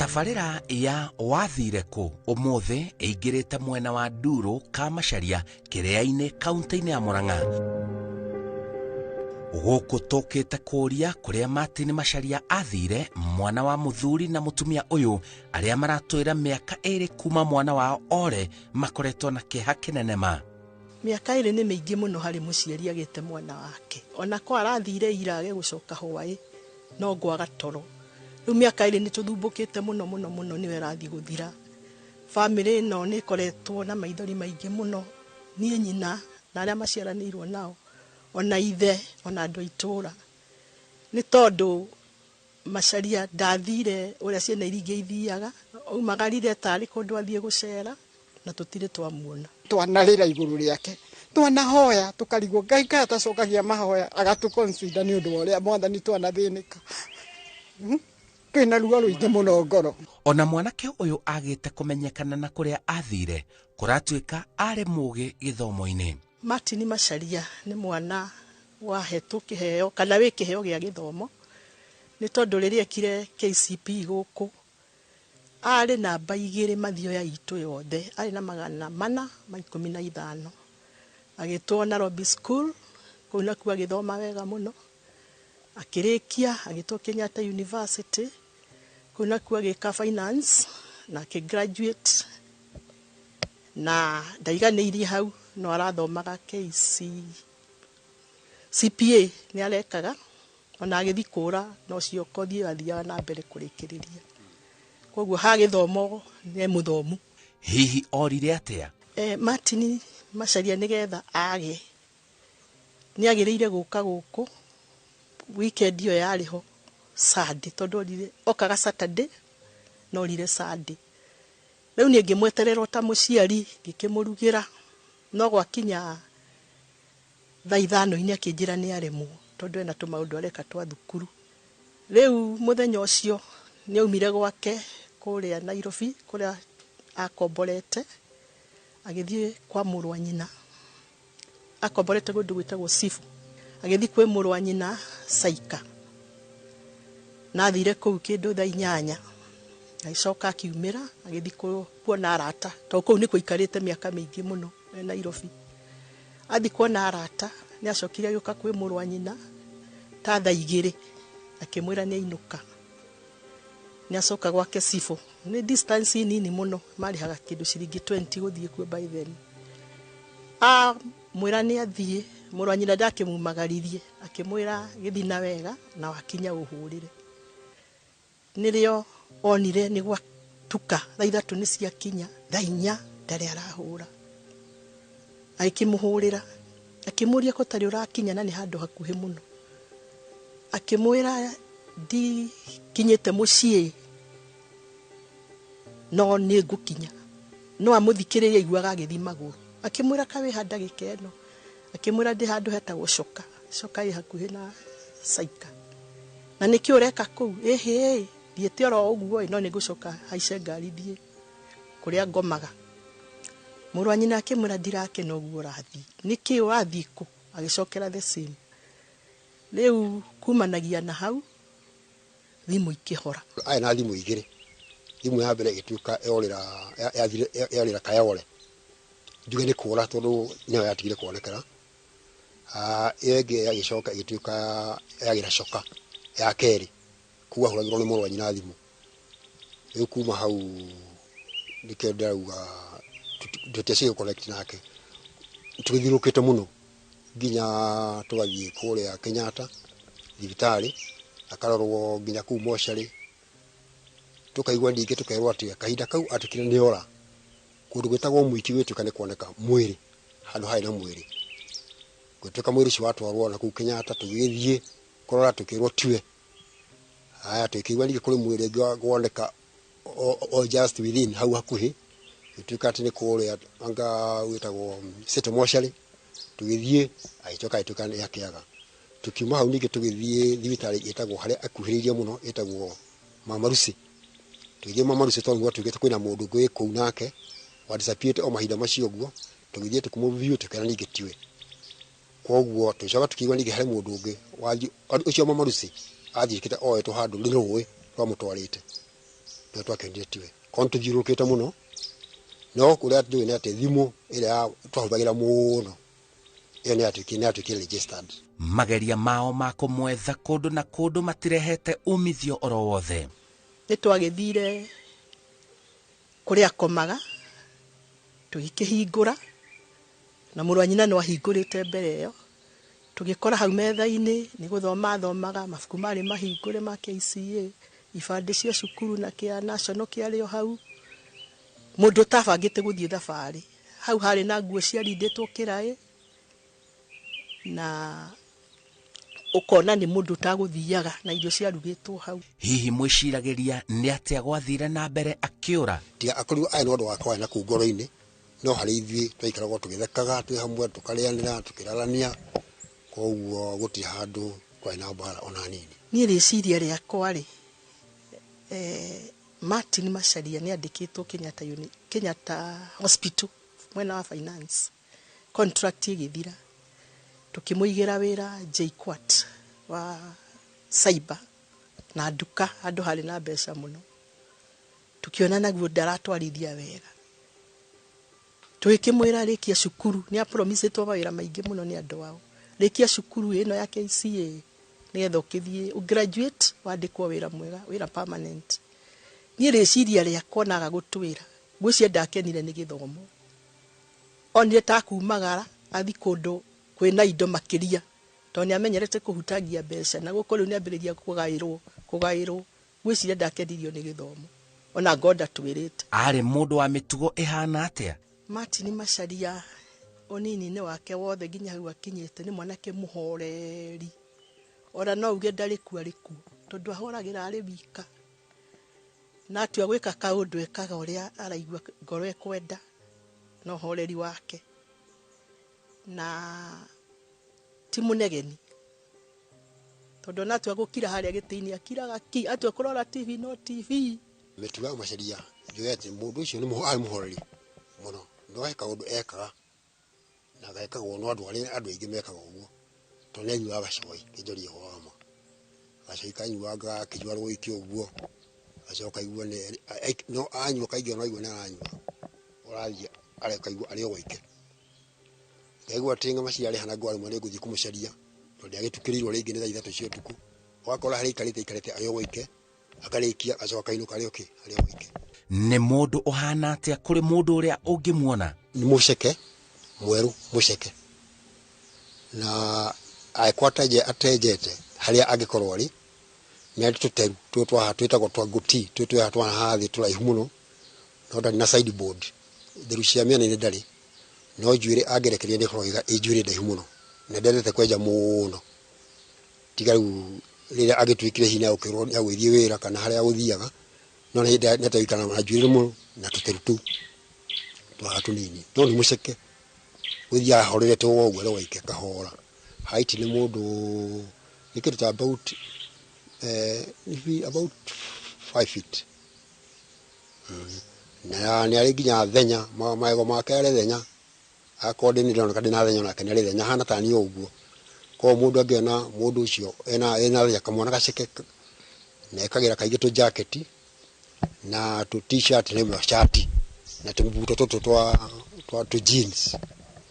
Tabarĩra ya wathire kũ ũmũthĩ ĩingĩrĩte mwena wa Nduru ka Macharia kĩrĩa-inĩ kaunti-inĩ ya Murang'a. Gũkũ tũkĩte kũria kũrĩa Martin Macharia athire mwana wa mũthuri na mũtumia ũyũ arĩa maratũĩra mĩaka 2 kuma mwana wao ore makoretwo na kĩeha kĩnene ma. Mĩaka 2 nĩ mĩingĩ mũno harĩ mũciari agĩte mwana wake. Ona ko arathire ira agĩgũcoka hwaĩ no ngwaga toro. Rĩu mĩaka 2 nĩ tũthumbũkĩte mũno nĩwe arathiĩ gũthira. Family ĩno nĩ ĩkoretwo na maithori maingĩ mũno, niĩ nyina na arĩa maciaranĩirwo nao, ona ithe ona andũ itũra. Nĩ tondũ Macharia ndathire ũrĩa ciana iria ithiaga, aumagarire tarĩ kũndũ athiĩ gũcera na tũtirĩ twamuona. Twanarĩra igũrũ rĩake, twanahoya tũkarigwo Ngai kana atacokagia mahoya agatũconsider nĩ ũndũ wa ũrĩa mwathani twanathĩnĩka. Kwĩna ruo rũingĩ mũno ngoro. Ona mwanake ũyũ agĩte kũmenyekana na kũrĩa athire kũratuĩka arĩ mũũgĩ gĩthomo-inĩ. Martin Macharia nĩ mwana wahetwo kĩheo kana wĩ kĩheo gĩa gĩthomo, nĩ tondũ rĩrĩa ekire KCPE gũkũ arĩ namba 2 mathioya itũ yothe, arĩ na 415. Agĩtwo Nairobi School, kũu nakuo agĩthoma wega mũno. Akĩrĩkia agĩtwo Kenyatta University, kũu nakuo agĩka finance na akĩgraduate na ndaiganĩirie hau, no arathomaga CPA nĩ arekaga, ona agĩthi kũra no cio kothi athiaga na mbere kũrĩkĩrĩria. Koguo ha gĩthomo nĩ mũthomu. Hihi orire atĩa? Martin Macharia nĩgetha age nĩ agĩrĩire gũka gũkũ weekend iyo yarĩho Sunday, tondũ orire okaga Saturday no orire Sunday. Rĩu niĩ ngĩmweterera ta mũciari ngĩkĩmũrugĩra, no gwakinya thaa 5 akĩnjĩra nĩ aremwo tondũ ena tũmaũndũ areka twa thukuru. Rĩu mũthenya ũcio nĩ aumire gwake kũrĩa Nairobi kũrĩa akomborete agĩthiĩ kwa mũrũ wa nyina, akomborete kũndũ gwĩtagwo Sifu, agĩthiĩ kwĩ mũrũ wa nyina Saika, na athire kũu kĩndũ thaa 8 agĩcoka akiumĩra agĩthiĩ kuona arata, tondũ kũu nĩkuo aikarĩte mĩaka mĩingĩ mũno Nairobi. Athi kuona arata nĩ acokire agĩũka kwĩ mũrũ wa nyina ta thaa 2 akĩmwĩra nĩ ainũka. Nĩ acoka gwake Sifu, nĩ distance nini mũno, marĩhaga kĩndũ ciringi 20 gũthiĩ kuo by then. Mwĩra nĩ athiĩ, mũrũ wa nyina ndakĩmumagaririe, akĩmwĩra gĩthi na wega na wakinya ũhũrĩre. Nĩrĩo onire nĩ gwatuka thaa 3 nĩ ciakinya, thaa 4 ndarĩ arahũra. Akĩmũhũrĩra, akĩmũria ko tarĩ ũrakinya na nĩ handũ hakuhĩ mũno. Akĩmwĩra kinyĩte mũciĩ no nĩ ngũkinya, no amũthikĩrĩria aiguaga agĩthi magũrũ. Akĩmwĩra kawe ha ndagĩka ĩno, akĩmwĩra ndĩ handũ hetagwo Coka, Coka ĩ hakuhĩ na Saika. Na nĩkĩ ũreka kũu? Thiĩte oro ũguo no nĩ ngũcoka haice ngari thiĩ kũrĩa ngomaga. Mũrũ wa nyina akĩmwĩra ndirakena ũguo ũrathiĩ, nĩkĩ ũrathiĩ kũ? Agĩcokera the same. Rĩu kumanagia na hau thimũ ikĩhora. Ai na thimũ igĩrĩ, thimũ ya mbere ĩgĩtuĩka yorĩra kayore, njuge nĩ kũra tondũ nĩyo yatigire kuonekana. Ĩyo ĩngĩ yagĩcoka ĩgĩtuĩka yagĩra Coka ya kerĩ, kuo ahũragĩrwo nĩ mũrũ wa nyina thimũ. Rĩu kuma hau nĩkĩo ndĩrauga tũtiacire connect nake, tũgĩthiũrũkĩte mũno nginya tũgathiĩ kũrĩa Kenyatta thibitarĩ, akarorwo nginya kuu mocarĩ, tukaigua ningĩ tukerwo atĩ kahinda kau atukire nĩ ora, kũndũ gwĩtagwo Mwiki gwĩtuĩka nĩ kuoneka mwĩrĩ, handũ harĩ na mwĩrĩ. Gwĩtuĩka mwĩrĩ ũcio watwarwo na kuu Kenyatta, tũgĩthiĩ kũrora tũkĩrwo tiwe. Tũkĩigua ningĩ kũrĩ mwĩrĩ ũngĩ woneka o just within hau hakuhĩ, gwĩtuĩka atĩ nĩ kũrĩa anga gwĩtagwo City mocarĩ, tũgĩthiĩ agĩcoka agĩtuĩka nĩ akĩaga. Tukiuma hau ningĩ tũgĩthiĩ thibitarĩ ĩtagwo harĩa akuhĩrĩirie mũno ĩtagwo Mama Lucy. Tũgĩthiĩ Mama Lucy tondũ tũgĩte kwĩna mũndũ ũngĩ kũu nake wa disappeared o mahinda macio ũguo, tũgĩthiĩ tũkĩmũview tũkĩona ningĩ tiwe. Koguo tũcoka tũkĩigua ningĩ harĩ mũndũ ũngĩ ũcio Mama Lucy athiĩkĩte oetwo handũ rũĩ rwa mũtwarĩte. no twakendire tiwe kontu thirukite muno no kuria tu ne ate thimu ira twahubagira muno ene atu registered. Mageria mao ma kumwetha kundu na kundu matirehete umithio oro wothe. Nitwagithire kuria komaga tugikihingura na muru anyina no ahingurite mbere yo tugikora hau metha-ini ni guthoma thomaga mabuku mari mahingure ma KCA ibande cia cukuru na kia national kiario hau mundu tabangite guthie thabari hau hari na nguo cia rinditwo kirai na ukona ni mundu taguthiaga na irio cia rugitwo hau. Hihi mwiciragiria ni atia gwathire na mbere akiura tiga akuru ai no ndo wakwa na ku ngoro-ini no hari ithie twaikaraga tugithekaga twi hamwe tukarianira tukirarania koguo guti handu kwaina mbara ona nini. Ni riciria riakwa ri Martin Macharia ni andikitwo Kenyatta Hospital mwena wa finance contract igithira tukimuigira wira JKUAT wa cyber na duka andu hari na mbeca muno tukiona naguo ndaratwarithia wega twikimwira rikia cukuru ni promise to mawira maingi muno ni andu wao rikia cukuru ino ya KCA nigetha ukithie graduate wandikwo wira mwega wira permanent. Ni reciria riakwa naga gutwira ngwiciria ndakenire ni githomo onire ta kumagara athi kundu kwina indo makiria to ni amenyerete kuhutagia mbeca na gukuru ni ambiriria kugairwo ngwiciria ndakenirio ni githomo ona ngoda twirite. Ari mundu wa mitugo ihana atia? Martin Macharia onini-ini wake wothe nginya hau akinyite ni mwanake muhoreri ora no uge ndari ku ariku tondu ahoragira ari wika na atua gwika kaundu ekaga uria araigua ngoro ekwenda no horeri wake na ti munegeni tondu na atua gukira haria gitiini akiraga ki atua kurora TV no TV. Mituga Macharia njuete mundu ucio ni muhoreri muno ndo eka undu ekaga na gaika gwo andu aingi mekaga uguo to ne nyuaga gacoi kijori homa gacoi kanyuaga kijwaro iki uguo acoka igua ne no anyua kaigio no igua na anyua urathia areka igua ari oike ngaigua tinga maciari hana ngwari mwana nguthi kumucaria to ndiagitukiriirwo ringi ni thaa 3 cia tuku wakora hari ikarite ari oike akarikia acoka inuka ari oke ari oike. Ni mundu uhana atia kuri mundu uria ungimuona? Ni muceke mweru muceke na aikwataje atejete haria agikorwo ari ni tuteru twitagwo twa guti twitwa hathi turaihu muno no ndari na sideboard thiru cia miena ni ndari no njuire agerekeria ni kroiga injuire ndaihu muno na ndendete kwenja muno tiga riu rira agitwikire hina ukirwo ni agwithie wira kana haria guthiaga no ni netaikana na njuire muno na tuteru tu twatu nini no ni muceke withia horerete woguo ro waike kahora height ni mundu nikirita about 5 feet na ni ari ginya thenya maego make ari thenya akode ni ndona kadina thenya na kenere thenya hana tani oguo ko mundu angiona mundu ucio ena thenya kamwana gaceke na ekagira kaigito jacket na tu t-shirt na shirt na tumbuto toto twa jeans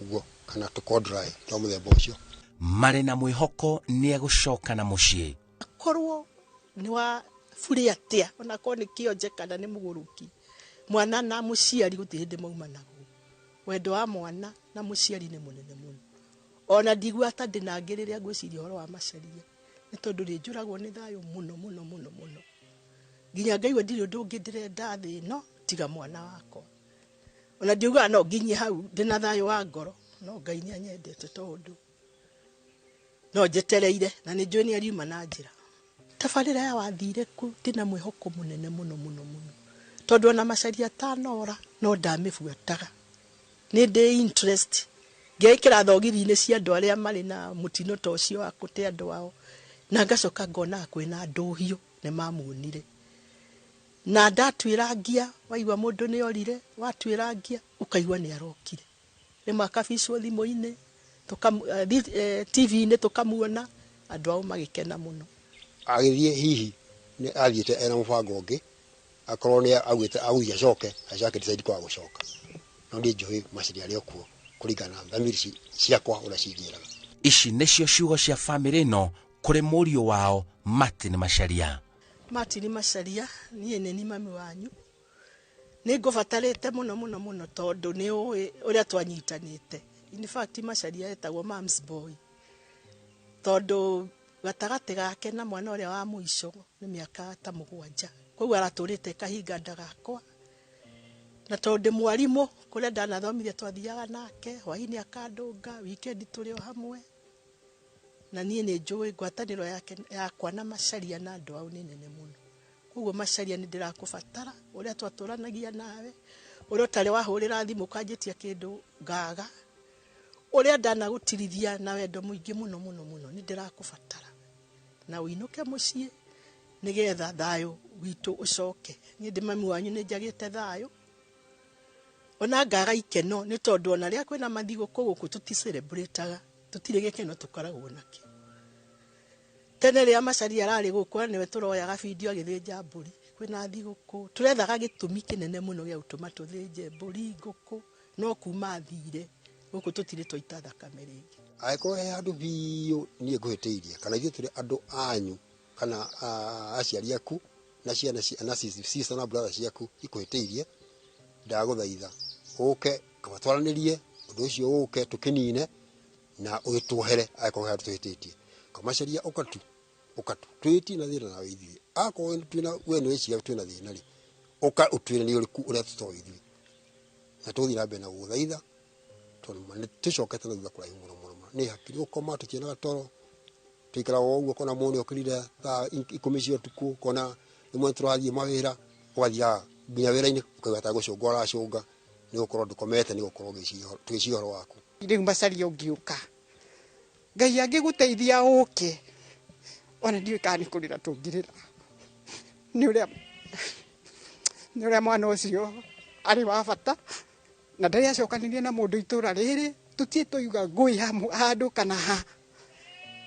uguo kana tu corduroy to muthemba ucio. Mari na mwihoko ni egucoka na mucii korwo ni wa furi atia ona ko ni kionje kana ni muguruki mwana na muciari gutihinde mauma naguo wendo wa mwana na muciari ni munene muno ona ndigua ta ndinangiriria ngwiciria horo wa Macharia ni tondu ri njuragwo ni thayo muno nginya ngaigua ndiri undu ungi ndirenda thi no tiga mwana wako ona ndiuga no nginye hau ndina thayo wa ngoro no Ngai ni anyendete tondu no njetereire na ni njui ni ariuma na njira tabarira ya wathire ku tina mwihoko munene muno tondu ona Macharia tanora no ndamibuataga ni ndi interest ngeikira thogithi-ini cia andu aria mari na mutino to cio wa kute andu wao na ngacoka ngona kwina nduhio ni mamuonire na ndatwirangia waigua mundu ni orire watwirangia ukaigua ni arokire ni makabicwo thimu-ini TV-ini tukamuona andu ao magikena muno agithie hihi ni athiete ena mubango ungi akorwo ni augite acoke decide kwa gucoka no ndi njuhi Macharia ari okuo kuringana na thamiri ciakwa ura cinjiraga. Ici nicio ciugo cia family no kuri murio wao Martin Macharia. Martin Macharia niĩ nĩ mami wanyu nĩ ngũbatarĩte mũno tondũ nĩ ũrĩa twanyitanĩte. In fact Macharia etagwo mom's boy tondũ gatagatĩ gake na mwana ũrĩa wa mũico nĩ mĩaka ta 7 koguo aratũrĩte kahinga ndagakwa na tondũ mwarimũ kũrĩa ndanathomithia twathiaga nake hwaĩ-inĩ akandũnga weekend tũrĩ o hamwe na niĩ nĩ njũĩ ngwatanĩro yake yakwa na Macharia na andũ ao nĩ nene mũno. Koguo Macharia nĩ ndĩrakũbatara ũrĩa twatũranagia nawe ũrĩa ũtarĩ wahũrĩra thimũ ũkanjĩtia kĩndũ ngaga ũrĩa ndanagũtirithia na wendo mũingĩ mũno nĩ ndĩrakũbatara na ũinũke mũciĩ nigetha thayũ witũ ũcoke. Niĩ ndĩ mami wanyu nĩ njagĩte thayũ ona ngaga ikeno nĩ tondũ ona rĩa kwĩna mathigũkũ gũkũ tuticelebrataga tutirĩ gĩkeno tũkoragwo nakĩo. Tene rĩa Macharia ararĩ gũkũ nĩwe tũroyaga video agĩthĩnja mbũri kwĩna thigũkũ turethaga gĩtũmi kĩnene mũno gĩa gũtũma tũthĩnje mbũri ngũkũ no kuma thire gũkũ tũtirĩ twaita thakame rĩngĩ. Angĩkorwo he handũ biũ niĩ ngũhĩtĩirie kana ithuĩ tũrĩ andũ anyu kana aciari aku na ciana na sister na brother ciaku ikũhĩtĩirie ndagũthaitha ũke kamatwaranĩrie ũndũ ũcio ũke tũkĩnine na ũgĩtwohere angĩkorwo handũ tũhĩtĩtie. Macharia ukatu twĩti na thĩna na ithuĩ akorwo twĩna we nĩ wĩciria twĩna thĩna rĩ ũka ũtwĩre nĩ ũrĩkũ ũrĩa tũtoĩ ithuĩ na tũthiĩ na mbere na gũthaitha tondũ tũcokete na thutha kũraihu mũno nĩ hakiri gũkoma tũkĩonaga toro tũikaraga ũguo kona mũndũ okĩrire thaa 10 cia ũtukũ kona rĩmwe tũrathiĩ mawĩra ũgathiaga nginya wĩra-inĩ ũkaigua gũcũnga ũracũnga nĩ gũkorwo ndũkomete nĩ gũkorwo tũgĩciria ũhoro waku. Rĩu Macharia ũngiũka Ngai angĩgũteithia ũke ona ndiũĩ kana nĩ kũrĩra tũngĩrĩra nĩ ũrĩa mwana ũcio arĩ wa bata na ndarĩ acokanĩrie na mũndũ itũra rĩrĩ tũtiĩ tũiga ngũi handũ kana ha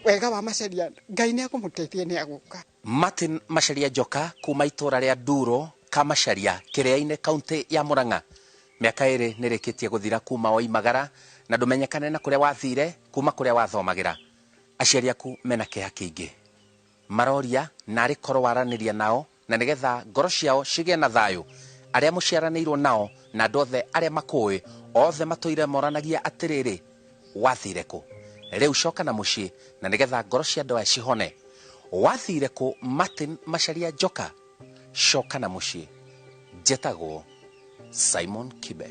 wega wa Macharia Ngai nĩ akũmũteithia nĩ agũka. Martin Macharia Njoka kuma itũra rĩa Nduro ka Macharia kĩrĩa-inĩ kaunti ya Murang'a mĩaka 2 nĩrĩkĩtie gũthira kuma oimagara na ndũmenyekane na kũrĩa wathire kuma kũrĩa wathomagĩra. Aciari aku mena kĩeha kĩingĩ maroria narĩ korwo waranĩria nao na nĩgetha ngoro ciao cigĩe na thayũ. Arĩa mũciaranĩirwo nao na andũ othe arĩa makũĩ othe matũire moranagia atĩrĩrĩ wathire kũ rĩu coka na mũciĩ na nĩgetha ngoro cia andũ aya cihone. Wathire kũ Martin Macharia Njoka? Coka na mũciĩ. Njĩtagwo Simon Kibe.